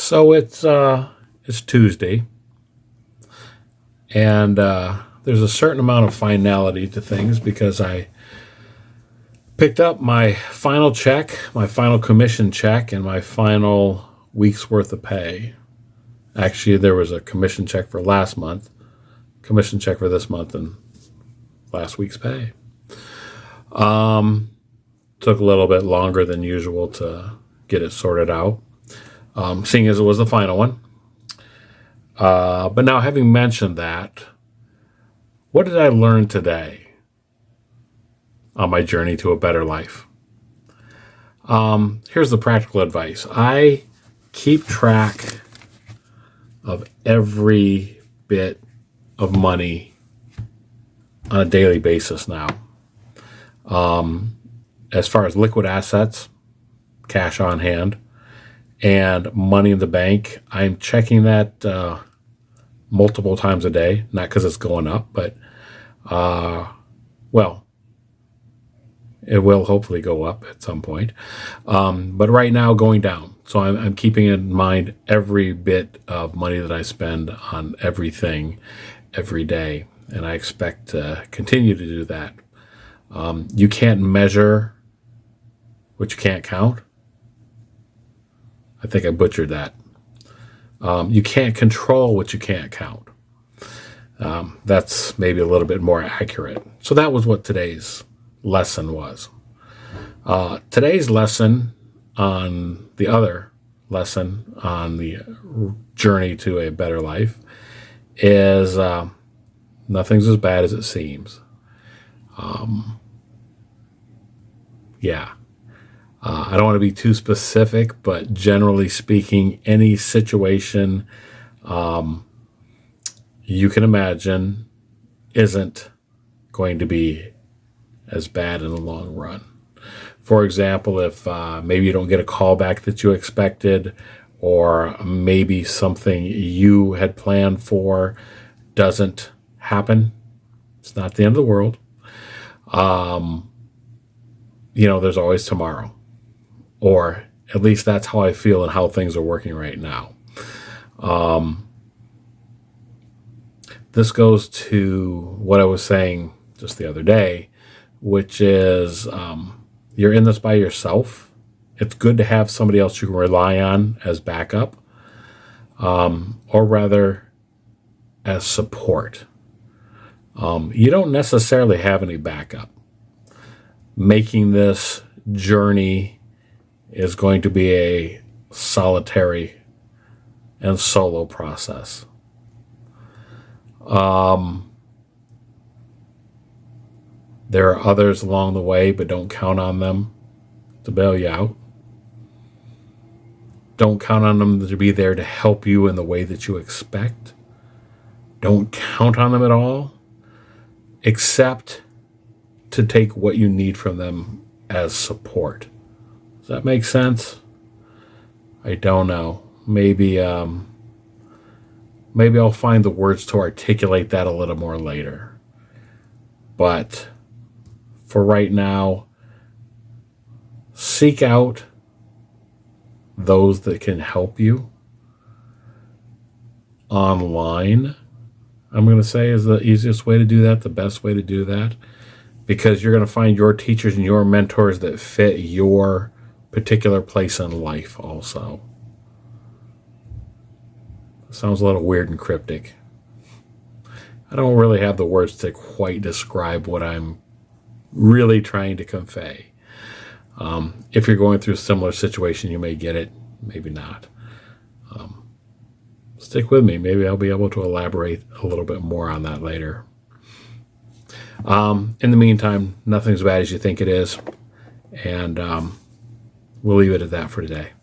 So it's Tuesday, and there's a certain amount of finality to things because I picked up my final check, my final commission check, and my final week's worth of pay. Actually, there was a commission check for last month, commission check for this month, and last week's pay. Took a little bit longer than usual to get it sorted out, seeing as it was the final one. But now, having mentioned that, what did I learn today on my journey to a better life? Here's the practical advice. I keep track of every bit of money on a daily basis now. As far as liquid assets, cash on hand, and money in the bank, I'm checking that multiple times a day. Not because it's going up, but well, it will hopefully go up at some point. But right now, going down. So I'm keeping in mind every bit of money that I spend on everything every day, and I expect to continue to do that. You can't measure what you can't count. I think I butchered that. You can't control what you can't count. That's maybe a little bit more accurate. So that was what today's lesson was. Today's lesson on the other lesson on the journey to a better life is nothing's as bad as it seems. Yeah. I don't want to be too specific, but generally speaking, any situation you can imagine isn't going to be as bad in the long run. For example, if maybe you don't get a call back that you expected, or maybe something you had planned for doesn't happen, it's not the end of the world. There's always tomorrow. Or at least that's how I feel and how things are working right now. This goes to what I was saying just the other day, which is you're in this by yourself. It's good to have somebody else you can rely on as backup, or rather as support. You don't necessarily have any backup. Making this journey is going to be a solitary and solo process. There are others along the way, but don't count on them to bail you out. Don't count on them to be there to help you in the way that you expect. Don't count on them at all, except to take what you need from them as support. Does that make sense? I don't know. Maybe I'll find the words to articulate that a little more later. But for right now, seek out those that can help you online. I'm going to say is the easiest way to do that, the best way to do that, because you're going to find your teachers and your mentors that fit your particular place in life also. Sounds a little weird and cryptic. I don't really have the words to quite describe what I'm really trying to convey. If you're going through a similar situation, you may get it, maybe not. Stick with me. Maybe I'll be able to elaborate a little bit more on that later. In the meantime, nothing's as bad as you think it is. And we'll leave it at that for today.